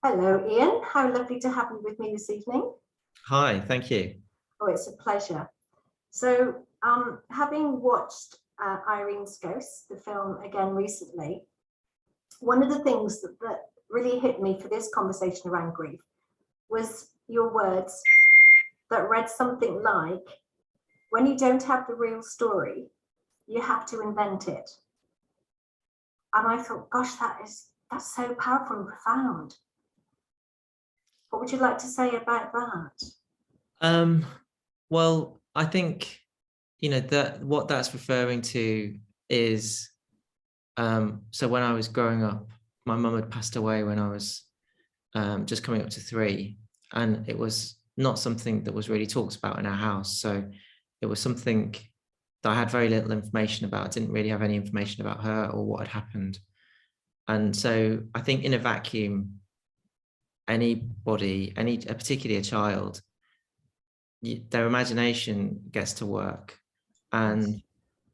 Hello, Ian. How lovely to have you with me this evening. Hi, thank you. Oh, it's a pleasure. So, having watched Irene's Ghost, the film, again recently, one of the things that really hit me for this conversation around grief was your words that read something like, when you don't have the real story, you have to invent it. And I thought, gosh, that's so powerful and profound. What would you like to say about that? Well, I think, that what that's referring to is, so when I was growing up, my mum had passed away when I was just coming up to 3, and it was not something that was really talked about in our house. So it was something that I had very little information about. I didn't really have any information about her or what had happened. And so I think in a vacuum, anybody, particularly a child, their imagination gets to work, and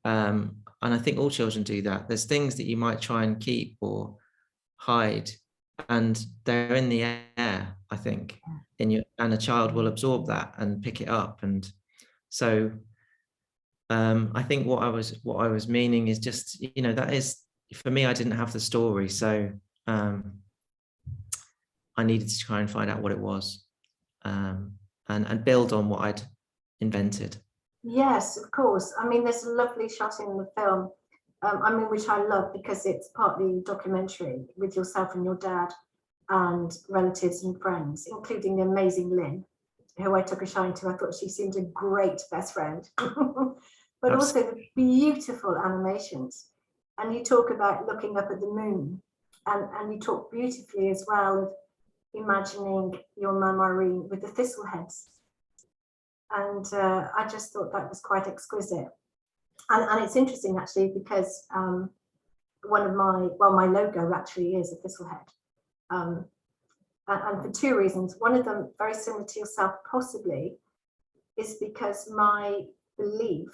I think all children do that. There's things that you might try and keep or hide, and they're in the air, I think, and a child will absorb that and pick it up. And so I think what I was meaning is just, that is, for me, I didn't have the story, so I needed to try and find out what it was, and build on what I'd invented. Yes, of course. I mean, there's a lovely shot in the film, which I love because it's partly documentary with yourself and your dad and relatives and friends, including the amazing Lynn, who I took a shine to. I thought she seemed a great best friend, but also the beautiful animations. And you talk about looking up at the moon, and you talk beautifully as well of imagining your mum Irene with the thistle heads. And I just thought that was quite exquisite. And it's interesting actually because one of my logo actually is a thistle head. And for 2 reasons. One of them, very similar to yourself possibly, is because my belief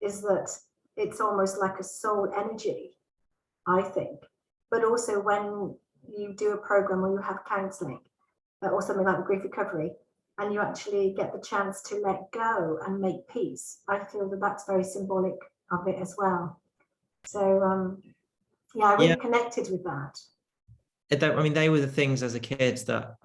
is that it's almost like a soul energy, I think. But also when you do a program where you have counselling or something like the grief recovery, and you actually get the chance to let go and make peace, I feel that that's very symbolic of it as well. So I really connected with that. I mean, they were the things as a kid that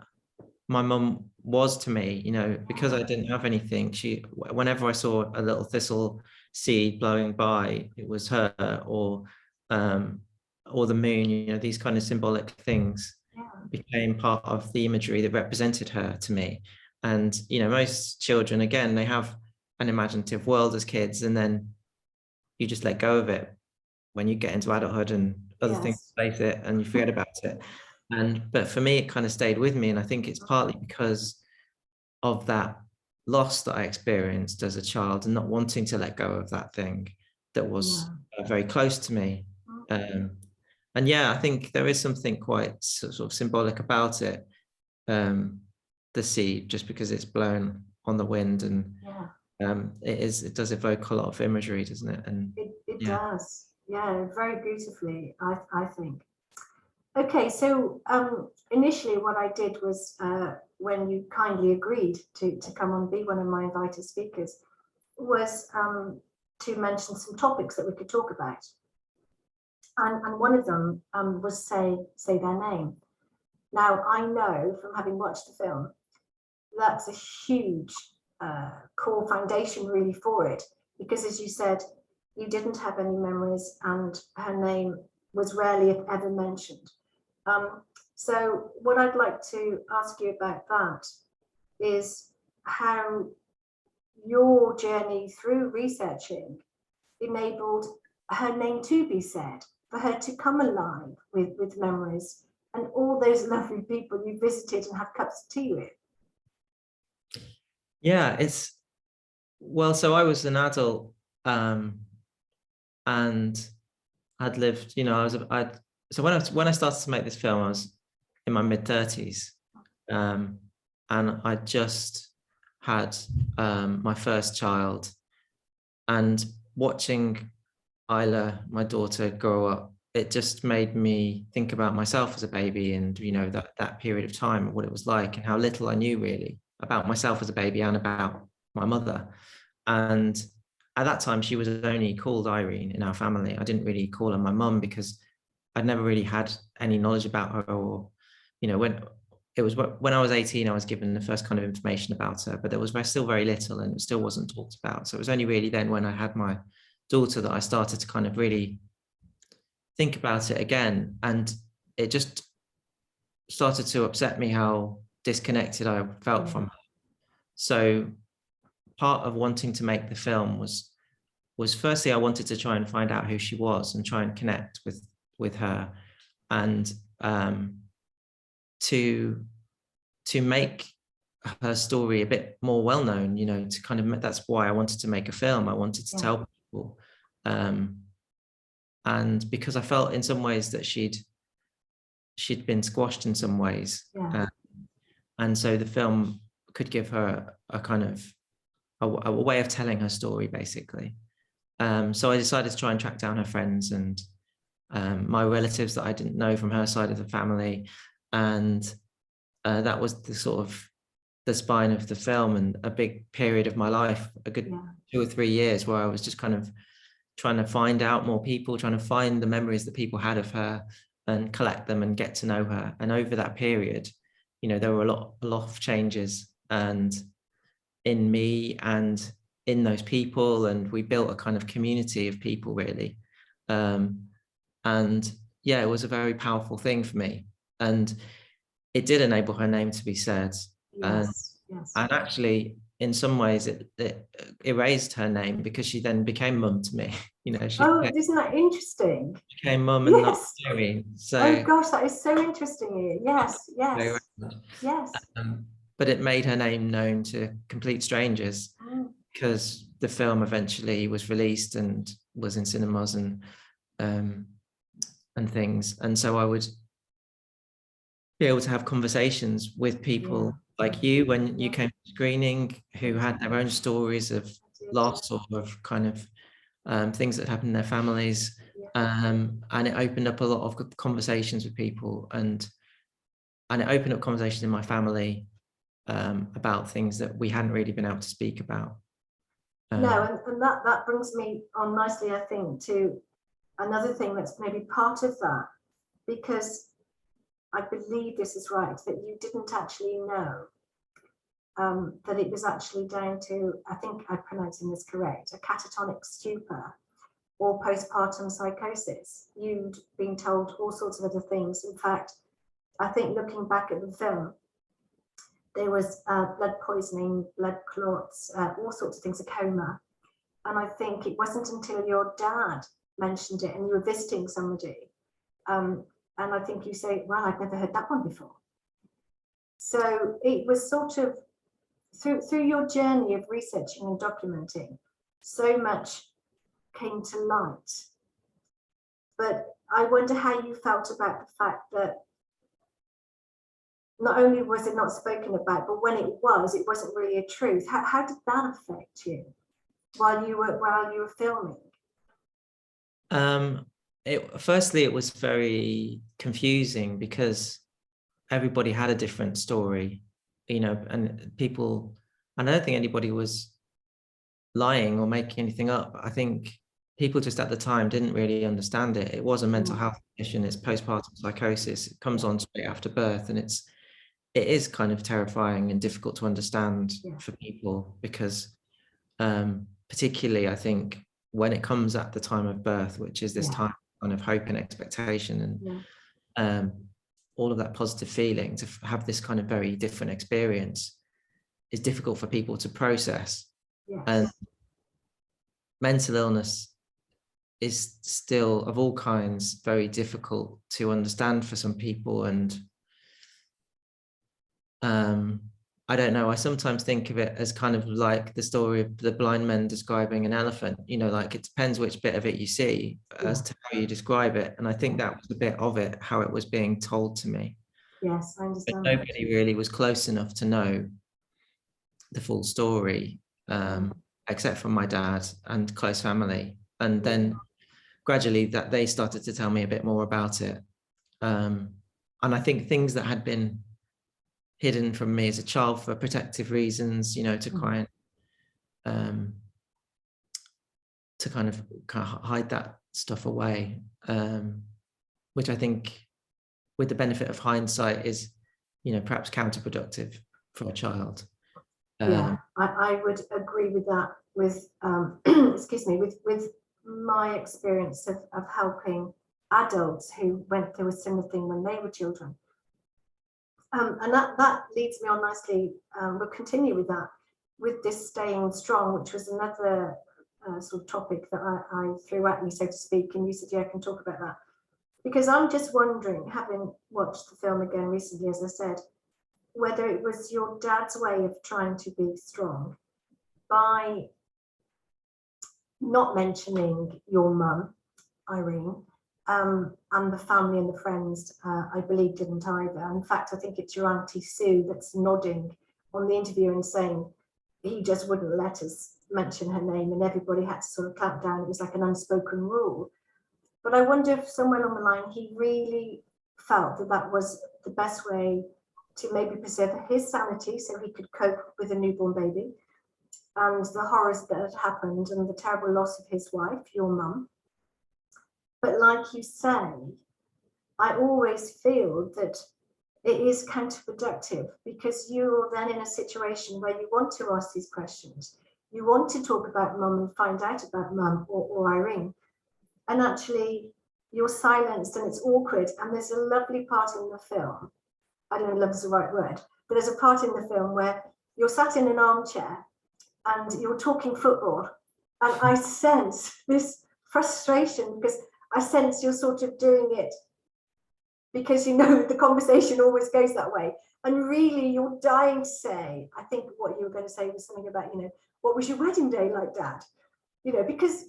my mum was to me, because I didn't have anything. Whenever I saw a little thistle seed blowing by, it was her, or the moon, these kind of symbolic things became part of the imagery that represented her to me. And, most children, again, they have an imaginative world as kids, and then you just let go of it when you get into adulthood and other things replace it and you forget about it. But for me, it kind of stayed with me. And I think it's partly because of that loss that I experienced as a child and not wanting to let go of that thing that was very close to me. And I think there is something quite sort of symbolic about it. The seed, just because it's blown on the wind, and it does evoke a lot of imagery, doesn't it? And it does, very beautifully, I think. Okay, so initially what I did was when you kindly agreed to come on, be one of my invited speakers, was to mention some topics that we could talk about, and one of them was say their name. Now, I know from having watched the film, that's a huge core foundation really for it, because as you said, you didn't have any memories and her name was rarely, if ever, mentioned. So what I'd like to ask you about that is how your journey through researching enabled her name to be said, for her to come alive with memories and all those lovely people you visited and had cups of tea with. So I was an adult, and I'd lived, so when I started to make this film, I was in my mid-30s, and I just had my first child, and watching Isla, my daughter, grow up it just made me think about myself as a baby, and you know, that period of time, what it was like, and how little I knew really about myself as a baby and about my mother. And at that time, she was only called Irene in our family. I didn't really call her my mum because I'd never really had any knowledge about her, or, you know, when I was 18, I was given the first kind of information about her, but there was still very little, and it still wasn't talked about. So it was only really then when I had my daughter that I started to kind of really think about it again. And it just started to upset me how disconnected I felt from her. So part of wanting to make the film was firstly, I wanted to try and find out who she was and try and connect with her, and to make her story a bit more well known, you know, to kind of, that's why I wanted to make a film. I wanted to tell people, and because I felt in some ways that she'd been squashed in some ways, and so the film could give her a kind of a way of telling her story, basically. So I decided to try and track down her friends and my relatives that I didn't know from her side of the family, and that was the sort of the spine of the film, and a big period of my life, a good 2 or 3 years, where I was just kind of trying to find out more people, trying to find the memories that people had of her and collect them and get to know her. And over that period, you know, there were a lot of changes, and in me and in those people, and we built a kind of community of people, really. And yeah, it was a very powerful thing for me, and it did enable her name to be said. And actually, in some ways, it erased her name, because she then became mum to me. You know, isn't that interesting? Became mum and not Irene. So, oh gosh, that is so interesting. Yes. But it made her name known to complete strangers, because the film eventually was released and was in cinemas and things. And so I would be able to have conversations with people like you when you came to screening, who had their own stories of loss, or of kind of things that happened in their families. And it opened up a lot of conversations with people, and it opened up conversations in my family about things that we hadn't really been able to speak about. No, and that brings me on nicely, I think, to another thing that's maybe part of that, because I believe this is right, that you didn't actually know that it was actually down to, I think I'm pronouncing this correct, a catatonic stupor or postpartum psychosis. You'd been told all sorts of other things. In fact, I think looking back at the film, there was blood poisoning, blood clots, all sorts of things, a coma. And I think it wasn't until your dad mentioned it and you were visiting somebody, and I think you say, well, I've never heard that one before. So it was sort of through your journey of researching and documenting, so much came to light. But I wonder how you felt about the fact that not only was it not spoken about, but when it wasn't really a truth. How did that affect you while you were filming? Firstly, it was very confusing, because everybody had a different story, you know, and people, I don't think anybody was lying or making anything up. I think people just at the time didn't really understand it. It was a mental health condition. It's postpartum psychosis. It comes on straight after birth, and it is kind of terrifying and difficult to understand for people, because particularly, I think, when it comes at the time of birth, which is this time kind of hope and expectation, and all of that positive feeling, to have this kind of very different experience is difficult for people to process. And mental illness is still, of all kinds, very difficult to understand for some people. And I don't know, I sometimes think of it as kind of like the story of the blind men describing an elephant, you know, like it depends which bit of it you see as to how you describe it. And I think that was a bit of it, how it was being told to me. Yes, I understand. But nobody really was close enough to know the full story, except for my dad and close family. And then gradually that they started to tell me a bit more about it. And I think things that had been hidden from me as a child for protective reasons, you know, to try and to kind of hide that stuff away, which I think with the benefit of hindsight is, you know, perhaps counterproductive for a child. Yeah, I would agree with that, with excuse me, with my experience of helping adults who went through a similar thing when they were children. And that leads me on nicely. We'll continue with that, with this staying strong, which was another sort of topic that I threw at you, so to speak, and you said, yeah, I can talk about that. Because I'm just wondering, having watched the film again recently, as I said, whether it was your dad's way of trying to be strong by not mentioning your mum, Irene, and the family and the friends, I believe, didn't either. In fact, I think it's your Auntie Sue that's nodding on the interview and saying he just wouldn't let us mention her name, and everybody had to sort of clamp down. It was like an unspoken rule. But I wonder if somewhere along the line he really felt that that was the best way to maybe preserve his sanity so he could cope with a newborn baby and the horrors that had happened and the terrible loss of his wife, your mum. But like you say, I always feel that it is counterproductive, because you're then in a situation where you want to ask these questions. You want to talk about mum and find out about mum or Irene. And actually you're silenced and it's awkward. And there's a lovely part in the film, I don't know if love is the right word, but there's a part in the film where you're sat in an armchair and you're talking football. And I sense this frustration, because I sense you're sort of doing it because, you know, the conversation always goes that way. And really you're dying to say, I think what you were going to say was something about, you know, what was your wedding day like, Dad? You know, because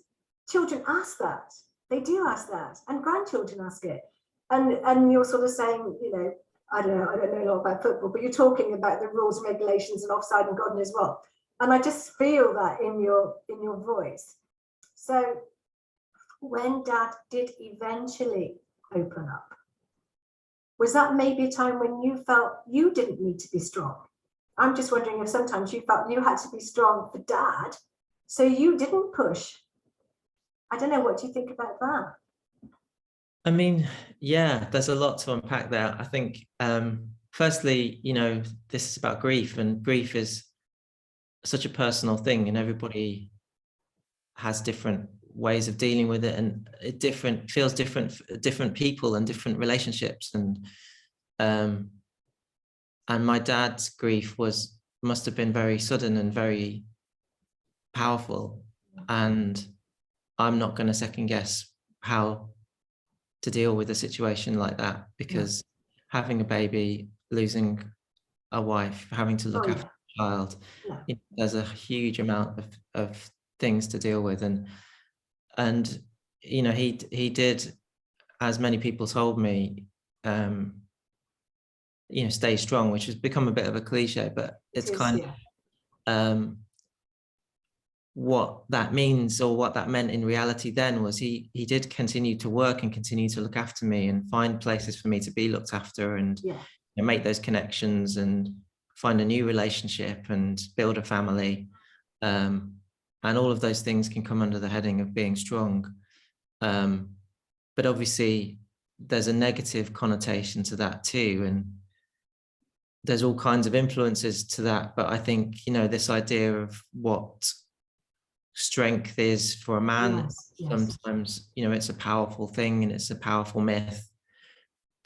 children ask that. They do ask that, and grandchildren ask it. And you're sort of saying, you know, I don't know a lot about football, but you're talking about the rules and regulations and offside and God knows what. And I just feel that in your voice. So when Dad did eventually open up, was that maybe a time when you felt you didn't need to be strong? I'm just wondering if sometimes you felt you had to be strong for Dad, so you didn't push. I don't know, what do you think about that? I mean, yeah, there's a lot to unpack there. I think, firstly, you know, this is about grief, and grief is such a personal thing, and everybody has different ways of dealing with it, and it feels different for different people and different relationships. And my dad's grief must have been very sudden and very powerful, and I'm not going to second guess how to deal with a situation like that, because having a baby, losing a wife, having to look after a child, you know, there's a huge amount of things to deal with. And you know, he did, as many people told me, you know, stay strong, which has become a bit of a cliche, but it's kind of what that means, or what that meant in reality then, was he did continue to work and continue to look after me and find places for me to be looked after, and you know, make those connections and find a new relationship and build a family. And all of those things can come under the heading of being strong. But obviously there's a negative connotation to that too, and there's all kinds of influences to that. But I think, you know, this idea of what strength is for a man, sometimes, you know, it's a powerful thing, and it's a powerful myth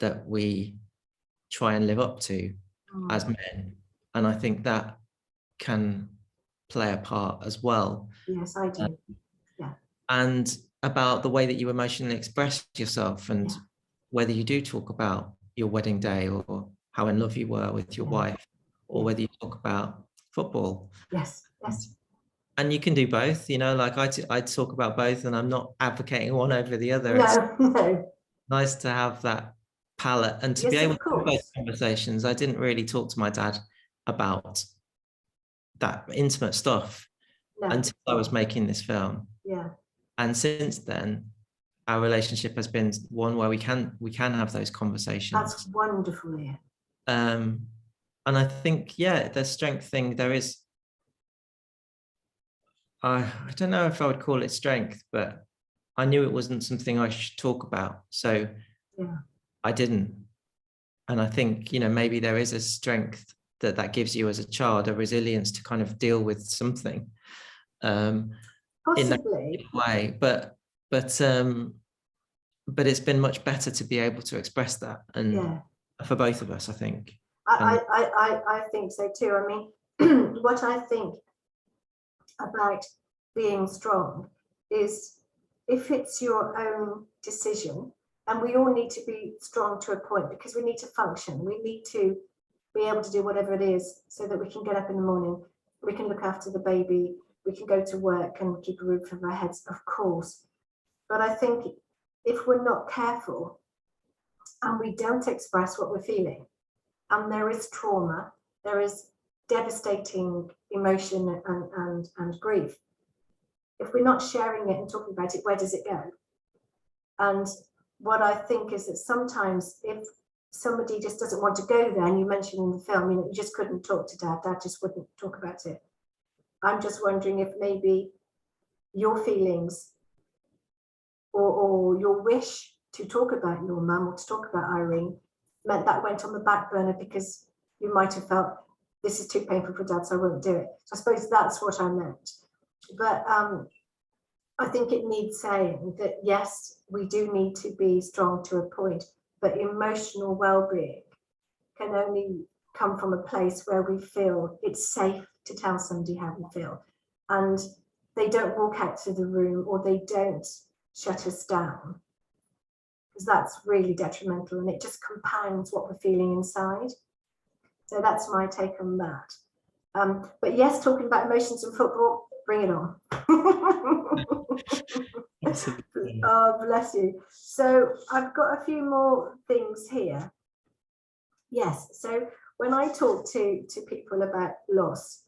that we try and live up to as men. And I think that can play a part as well. Yes, I do. And about the way that you emotionally express yourself, and whether you do talk about your wedding day or how in love you were with your wife, or whether you talk about football. Yes. And you can do both, you know, like I talk about both, and I'm not advocating one over the other. No. It's nice to have that palette and to be able to have both conversations. I didn't really talk to my dad about that intimate stuff until I was making this film. Yeah. And since then, our relationship has been one where we can have those conversations. That's wonderful, Iain. And I think, yeah, the strength thing, there is, I don't know if I would call it strength, but I knew it wasn't something I should talk about, so Yeah. I didn't. And I think, you know, maybe there is a strength that gives you as a child, a resilience to kind of deal with something in that Possibly. way. But it's been much better to be able to express that, and Yeah. for both of us, I think. I think so too. I mean, what I think about being strong is, if it's your own decision, and we all need to be strong to a point, because we need to function. We need to be able to do whatever it is so that we can get up in the morning, we can look after the baby, we can go to work and keep a roof over our heads, of course. But I think if we're not careful and we don't express what we're feeling, and there is trauma, there is devastating emotion and grief, if we're not sharing it and talking about it, where does it go? And what I think is that sometimes if somebody just doesn't want to go there, and you mentioned in the film, you know, you just couldn't talk to dad, dad just wouldn't talk about it. I'm just wondering if maybe your feelings or your wish to talk about your mum or to talk about Irene meant that went on the back burner because you might have felt, this is too painful for dad, so I won't do it. So I suppose that's what I meant. But I think it needs saying that, yes, we do need to be strong to a point, but emotional well-being can only come from a place where we feel it's safe to tell somebody how we feel, and they don't walk out to the room, or they don't shut us down, because that's really detrimental and it just compounds what we're feeling inside. So that's my take on that. But yes, talking about emotions and football, bring it on. Oh, bless you. So I've got a few more things here. Yes, so when I talk to people about loss,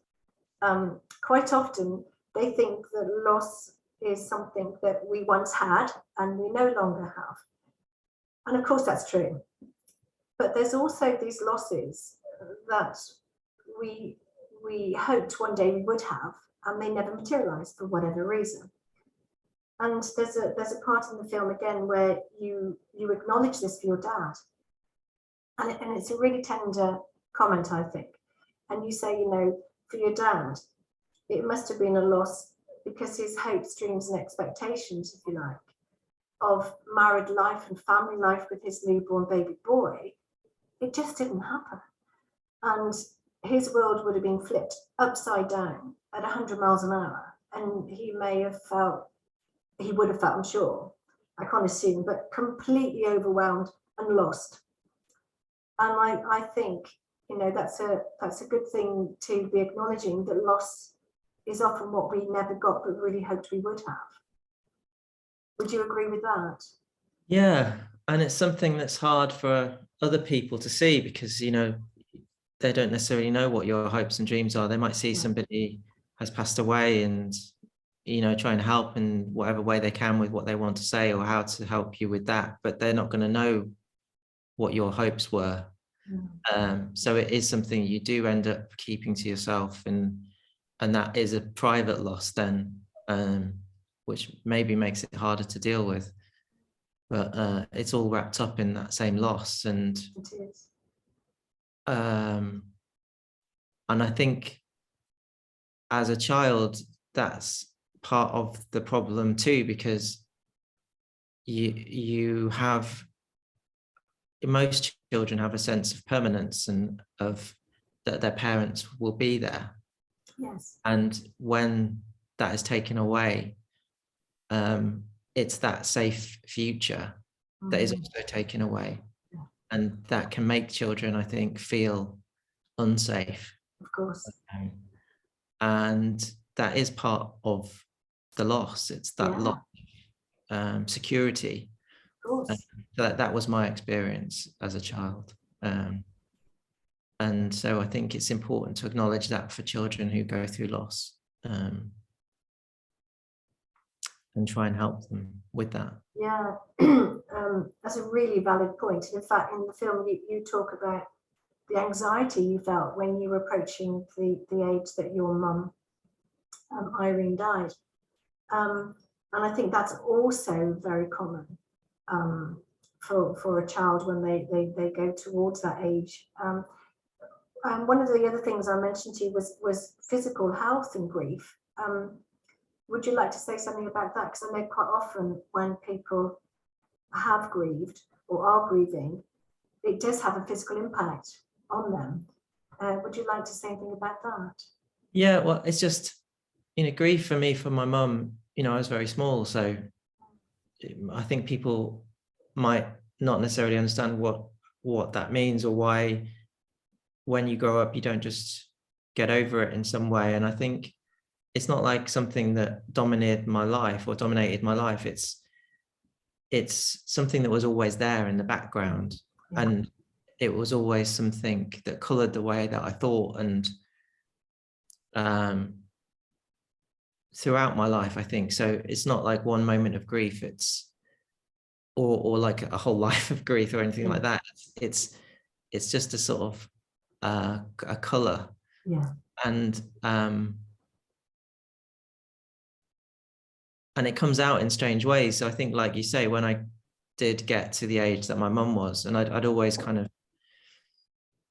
quite often they think that loss is something that we once had and we no longer have. And of course that's true. But there's also these losses that we hoped one day we would have, and they never materialized for whatever reason. And there's a part in the film again where you acknowledge this for your dad, and it's a really tender comment, I think. And you say, you know, for your dad, it must have been a loss because his hopes, dreams, and expectations, if you like, of married life and family life with his newborn baby boy, it just didn't happen. And his world would have been flipped upside down at 100 miles an hour. And he may have felt, he would have felt, I'm sure, I can't assume, but completely overwhelmed and lost. And I think, you know, that's a good thing to be acknowledging, that loss is often what we never got but really hoped we would have. Would you agree with that? Yeah, and it's something that's hard for other people to see, because, you know, they don't necessarily know what your hopes and dreams are. They might see somebody has passed away and, you know, try and help in whatever way they can with what they want to say or how to help you with that, but they're not going to know what your hopes were. So it is something you do end up keeping to yourself, and that is a private loss then, which maybe makes it harder to deal with. But it's all wrapped up in that same loss, and it is. And I think as a child, that's part of the problem too, because you have, most children have a sense of permanence and of that their parents will be there. Yes. And when that is taken away, it's that safe future that is also taken away. And that can make children, I think, feel unsafe. Of course. And that is part of the loss. It's that loss of security. Of course. That was my experience as a child. And so I think it's important to acknowledge that for children who go through loss. try and help them with that. Yeah, that's a really valid point. In fact, in the film, you talk about the anxiety you felt when you were approaching the age that your mum, Irene, died. And I think that's also very common for a child when they go towards that age. One of the other things I mentioned to you was physical health and grief. Would you like to say something about that? Because I know quite often when people have grieved or are grieving, it does have a physical impact on them. Would you like to say anything about that? Yeah, well, it's just, grief for me, for my mum, I was very small. So I think people might not necessarily understand what that means, or why when you grow up, you don't just get over it in some way. And I think it's not like something that dominated my life. It's something that was always there in the background. Yeah. And it was always something that colored the way that I thought. And throughout my life, I think. So it's not like one moment of grief, or like a whole life of grief or anything like that. It's just a sort of a color. Yeah. And it comes out in strange ways. So I think, like you say, when I did get to the age that my mum was, and I'd always kind of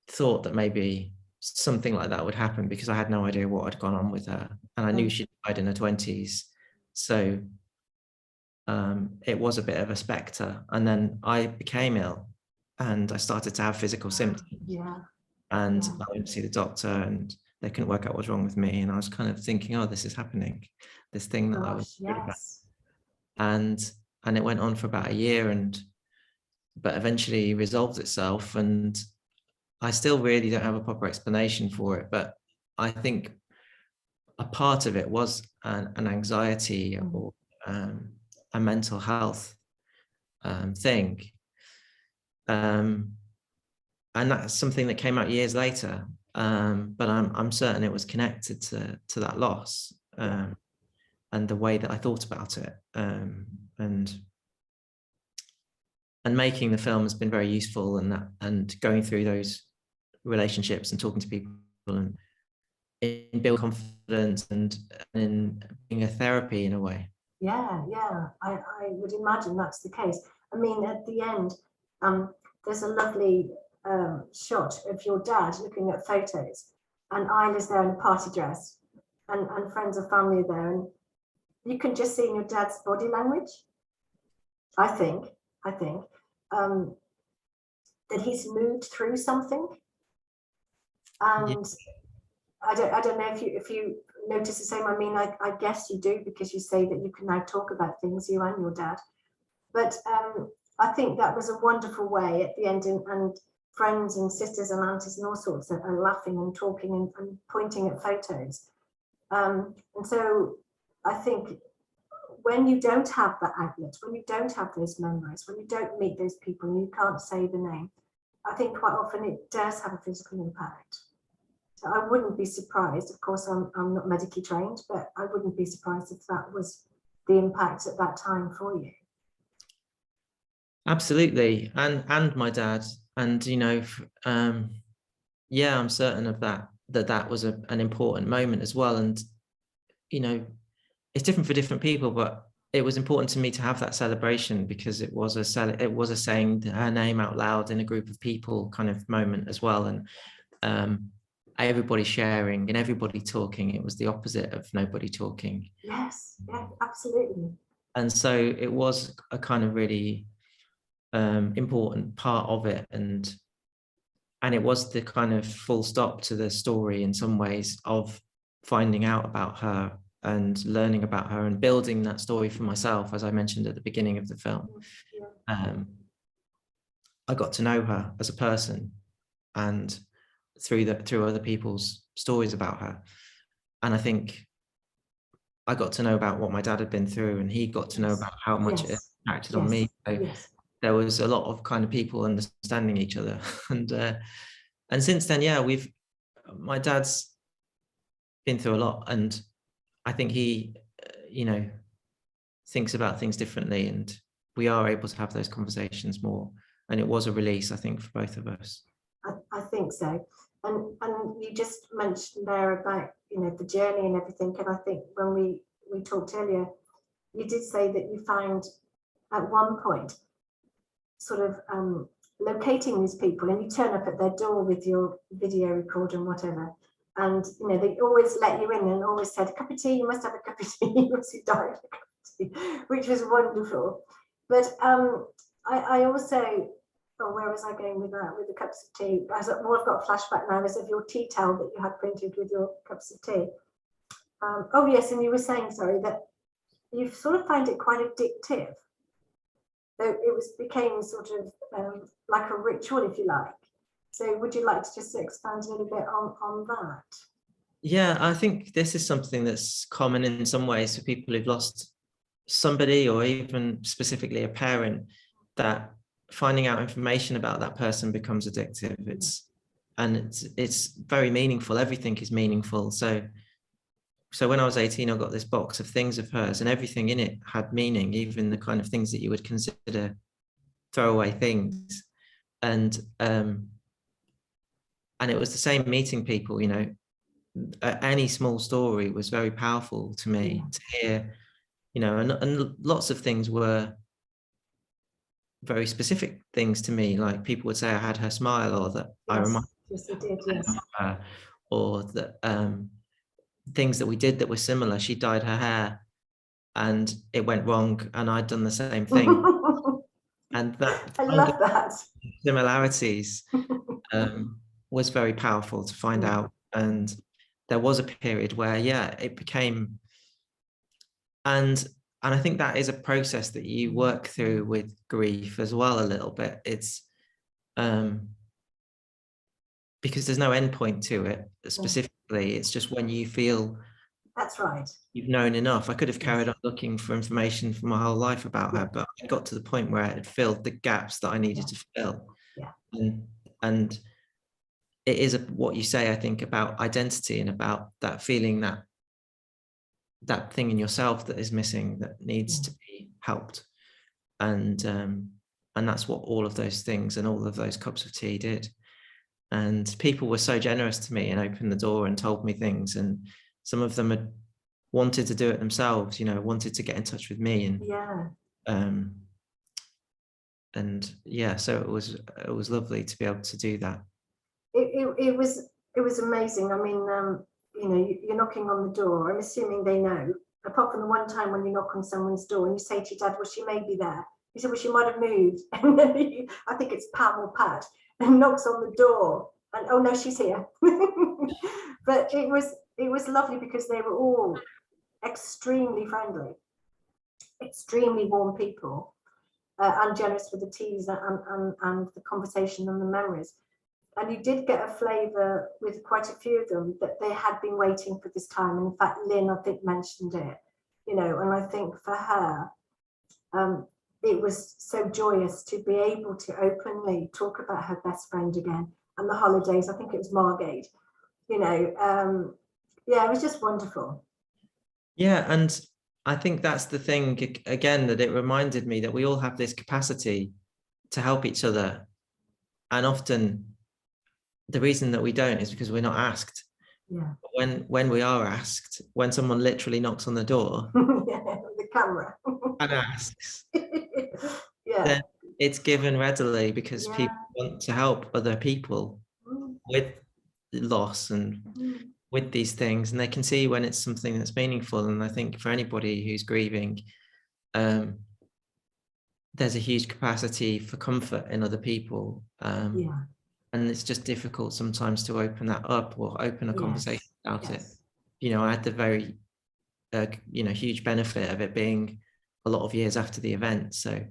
thought that maybe something like that would happen, because I had no idea what had gone on with her, and I knew she died in her 20s. So it was a bit of a spectre. And then I became ill, and I started to have physical symptoms. Yeah. And I went to see the doctor, and they couldn't work out what's wrong with me. And I was kind of thinking, oh, this is happening, this thing that I was worried about. And it went on for about a year, but eventually resolved itself. And I still really don't have a proper explanation for it, but I think a part of it was an anxiety or a mental health thing. And that's something that came out years later. But I'm certain it was connected to that loss, and the way that I thought about it. And making the film has been very useful, and going through those relationships and talking to people, and in build confidence, and in being a therapy in a way. Yeah, I would imagine that's the case. I mean, at the end, there's a lovely shot of your dad looking at photos, and Isla's there in a party dress, and friends and family are there, and you can just see in your dad's body language, I think that he's moved through something. And yeah. I don't know if you notice the same. I mean, I guess you do, because you say that you can now talk about things, you and your dad. But I think that was a wonderful way at the end, and friends and sisters and aunties and all sorts are laughing and talking and pointing at photos. And so I think when you don't have that outlet, when you don't have those memories, when you don't meet those people and you can't say the name, I think quite often it does have a physical impact. So I wouldn't be surprised, of course I'm not medically trained, but I wouldn't be surprised if that was the impact at that time for you. Absolutely. And my dad, and yeah, I'm certain of that was an important moment as well. And it's different for different people, but it was important to me to have that celebration, because it was a saying her name out loud in a group of people kind of moment as well. And everybody sharing and everybody talking. It was the opposite of nobody talking. Yes, yeah, absolutely. And so it was a kind of really important part of it, and it was the kind of full stop to the story in some ways, of finding out about her and learning about her and building that story for myself, as I mentioned at the beginning of the film. I got to know her as a person, and through other people's stories about her. And I think I got to know about what my dad had been through, and he got to know about how much it impacted on me. So there was a lot of kind of people understanding each other. And since then, yeah, my dad's been through a lot, and I think he, thinks about things differently, and we are able to have those conversations more. And it was a release, I think, for both of us. I think so. And you just mentioned there about, you know, the journey and everything. And I think when we talked earlier, you did say that you found at one point sort of locating these people, and you turn up at their door with your video recorder and whatever. And, you know, they always let you in and always said, cup of tea, you must have a cup of tea, once you died of a cup of tea, which was wonderful. But I also, oh, where was I going with that, with the cups of tea? I've got a flashback now as of your tea towel that you had printed with your cups of tea. Oh yes, and you were saying, sorry, that you sort of find it quite addictive. So it became sort of like a ritual, if you like. So would you like to just expand a little bit on that? Yeah, I think this is something that's common in some ways for people who've lost somebody, or even specifically a parent, that finding out information about that person becomes addictive. It's very meaningful. Everything is meaningful. So when I was 18, I got this box of things of hers, and everything in it had meaning, even the kind of things that you would consider throwaway things. And it was the same meeting people, you know, any small story was very powerful to me to hear, you know, and lots of things were very specific things to me. Like people would say I had her smile, or that I reminded her, or that things that we did that were similar. She dyed her hair and it went wrong, and I'd done the same thing. And that I love that. Similarities was very powerful to find out. And there was a period where, yeah, it became, and I think that is a process that you work through with grief as well, a little bit. It's because there's no end point to it specifically. It's just when you feel that's right, you've known enough. I could have carried on looking for information for my whole life about her, but I got to the point where it had filled the gaps that I needed to fill. And it is what you say, I think, about identity and about that feeling, that thing in yourself that is missing, that needs to be helped. And that's what all of those things and all of those cups of tea did. And people were so generous to me and opened the door and told me things. And some of them had wanted to do it themselves, you know, wanted to get in touch with me. And so it was lovely to be able to do that. It was amazing. I mean, you know, you're knocking on the door. I'm assuming they know. Apart from the one time when you knock on someone's door and you say to your dad, "Well, she may be there." He said, "Well, she might have moved." And then I think it's Pam or Pat, and knocks on the door, and oh no, she's here. But it was lovely because they were all extremely friendly, extremely warm people, and generous with the teas and the conversation and the memories. And you did get a flavour with quite a few of them that they had been waiting for this time. And in fact, Lynn, I think, mentioned it, you know, and I think for her, it was so joyous to be able to openly talk about her best friend again and the holidays. I think it was Margate, you know, it was just wonderful. Yeah, and I think that's the thing, again, that it reminded me that we all have this capacity to help each other. And often the reason that we don't is because we're not asked. Yeah. When we are asked, when someone literally knocks on the door, the camera, and asks, then it's given readily, because people want to help other people with loss and with these things, and they can see when it's something that's meaningful. And I think for anybody who's grieving, there's a huge capacity for comfort in other people. And it's just difficult sometimes to open that up or open a conversation about it. You know, I had the very, you know, huge benefit of it being a lot of years after the event. So,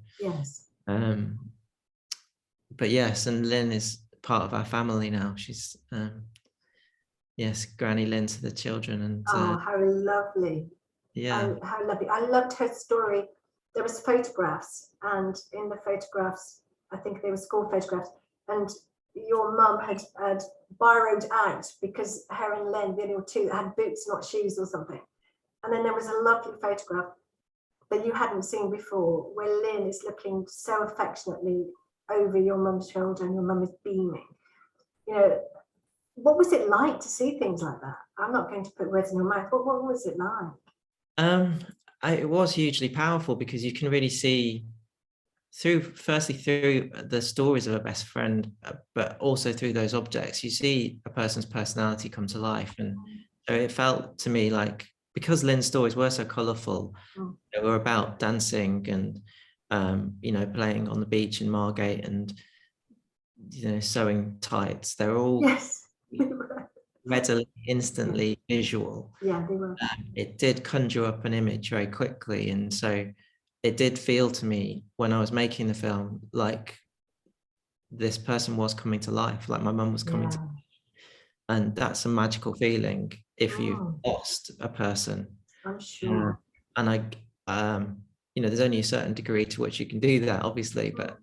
but yes, and Lynn is part of our family now. She's, Granny Lynn to the children. And oh, how lovely. How lovely. I loved her story. There was photographs, and in the photographs, I think they were school photographs, and your mum had borrowed out, because her and Len, the only two, had boots, not shoes or something. And then there was a lovely photograph that you hadn't seen before, where Lynn is looking so affectionately over your mum's shoulder and your mum is beaming. You know, what was it like to see things like that? I'm not going to put words in your mouth, but what was it like? It was hugely powerful, because you can really see through the stories of a best friend, but also through those objects, you see a person's personality come to life. And so it felt to me like, because Lynn's stories were so colourful, they were about dancing and you know, playing on the beach in Margate and, you know, sewing tights. They're all Yes. readily, instantly visual. Yeah, they were. It did conjure up an image very quickly, and so it did feel to me when I was making the film like this person was coming to life, like my mum was coming to life. And that's a magical feeling if you've lost a person. I'm sure. And you know, there's only a certain degree to which you can do that, obviously, but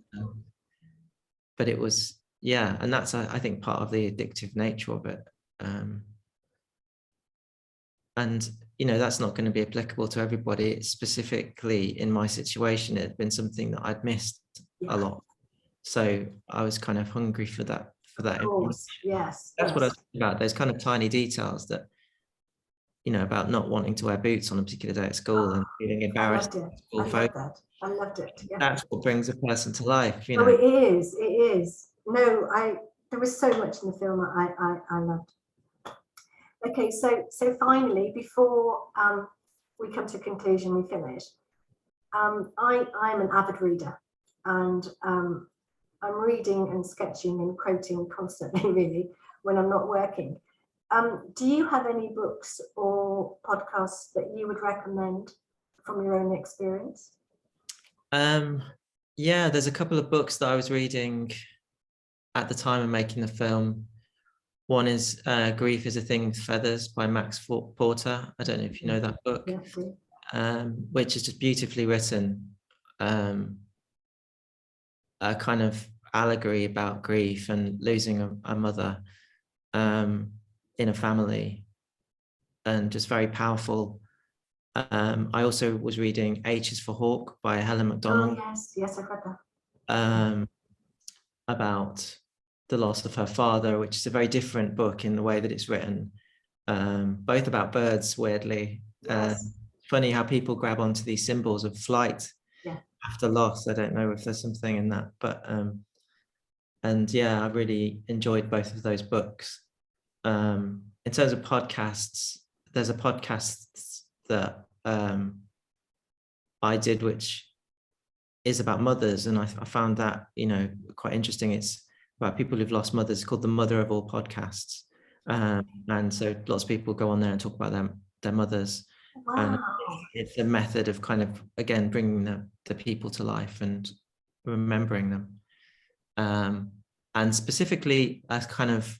it was, yeah, and that's I think part of the addictive nature of it. And you know, that's not going to be applicable to everybody. It's specifically in my situation, it had been something that I'd missed a lot, so I was kind of hungry for that. Of course, yes, that's what I was talking about. Those kind of tiny details that, you know, about not wanting to wear boots on a particular day at school and feeling embarrassed. I loved it. Yeah. That's what brings a person to life, you know. Oh, it is. No, there was so much in the film I loved. Okay, so finally, before we come to a conclusion, we finish. I'm an avid reader, and I'm reading and sketching and quoting constantly, really, when I'm not working. Do you have any books or podcasts that you would recommend from your own experience? Yeah, there's a couple of books that I was reading at the time of making the film. One is Grief is a Thing with Feathers by Max Porter. I don't know if you know that book, which is just beautifully written. A kind of allegory about grief and losing a mother in a family, and just very powerful. I also was reading H is for Hawk by Helen MacDonald. Oh, yes, I've read that. About the loss of her father, which is a very different book in the way that it's written. Both about birds, weirdly. Funny how people grab onto these symbols of flight after loss. I don't know if there's something in that, but and yeah, I really enjoyed both of those books. In terms of podcasts, there's a podcast that I did, which is about mothers, and I found that, you know, quite interesting. It's about people who've lost mothers. It's called the Mother of All Podcasts, and so lots of people go on there and talk about their mothers. Wow. And it's a method of kind of, again, bringing the people to life and remembering them, and specifically as kind of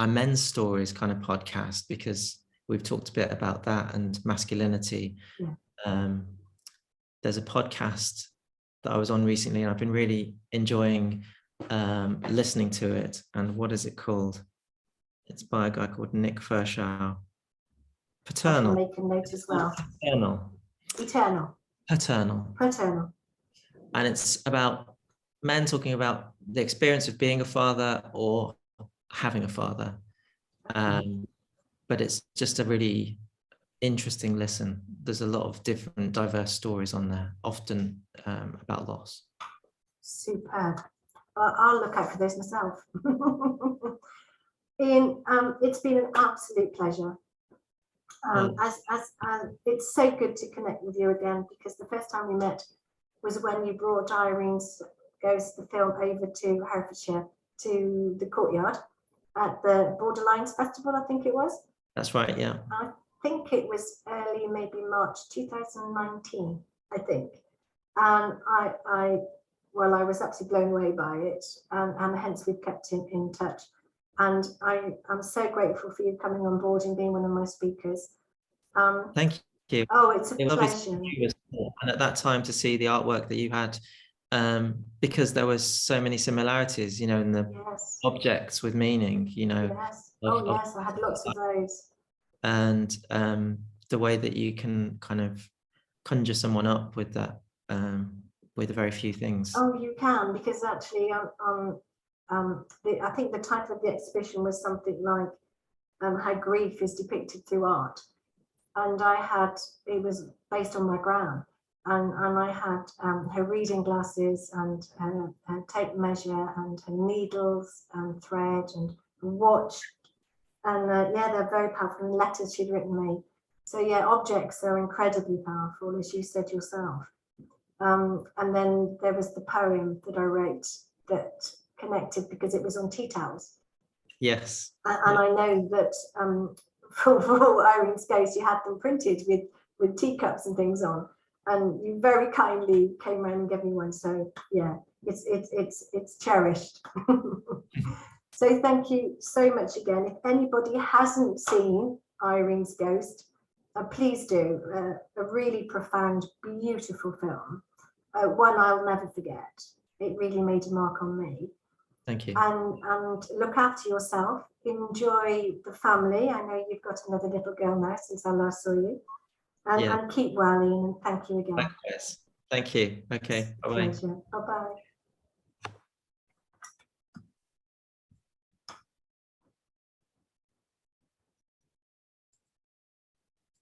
a men's stories kind of podcast, because we've talked a bit about that and masculinity. There's a podcast that I was on recently, and I've been really enjoying listening to it. And what is it called? It's by a guy called Nick Fershaw. Paternal. I can make a note as well. Paternal. And it's about men talking about the experience of being a father or having a father. But it's just a really interesting listen. There's a lot of different diverse stories on there, often about loss. Superb. I'll look out for those myself. Iain, it's been an absolute pleasure. It's so good to connect with you again, because the first time we met was when you brought Irene's Goes the film over to Herefordshire, to the Courtyard at the Borderlines Festival, I think it was. That's right, yeah. I think it was early, maybe March 2019, I think. And I was absolutely blown away by it, and hence we've kept in touch. And I'm so grateful for you coming on board and being one of my speakers. Thank you. Oh, it's a pleasure. And at that time, to see the artwork that you had, because there was so many similarities, you know, in the objects with meaning, you know. Yes. I had lots of those. and the way that you can kind of conjure someone up with that, with a very few things. Oh, you can, because actually I think the title of the exhibition was something like how grief is depicted through art, and it was based on my gran, and I had her reading glasses and her tape measure and her needles and thread and watch, and yeah, they're very powerful, and letters she'd written me. So yeah, objects are incredibly powerful, as you said yourself. And then there was the poem that I wrote that connected because it was on tea towels. Yes. And I know that for Irene's case, you had them printed with teacups and things on, and you very kindly came around and gave me one. So yeah, it's cherished. So thank you so much again. If anybody hasn't seen Irene's Ghost, please do. A really profound, beautiful film. One I'll never forget. It really made a mark on me. Thank you. And look after yourself. Enjoy the family. I know you've got another little girl now since I last saw you. And keep well, Ian, and thank you again. Likewise. Thank you. Okay. Bye-bye. Pleasure. Bye-bye.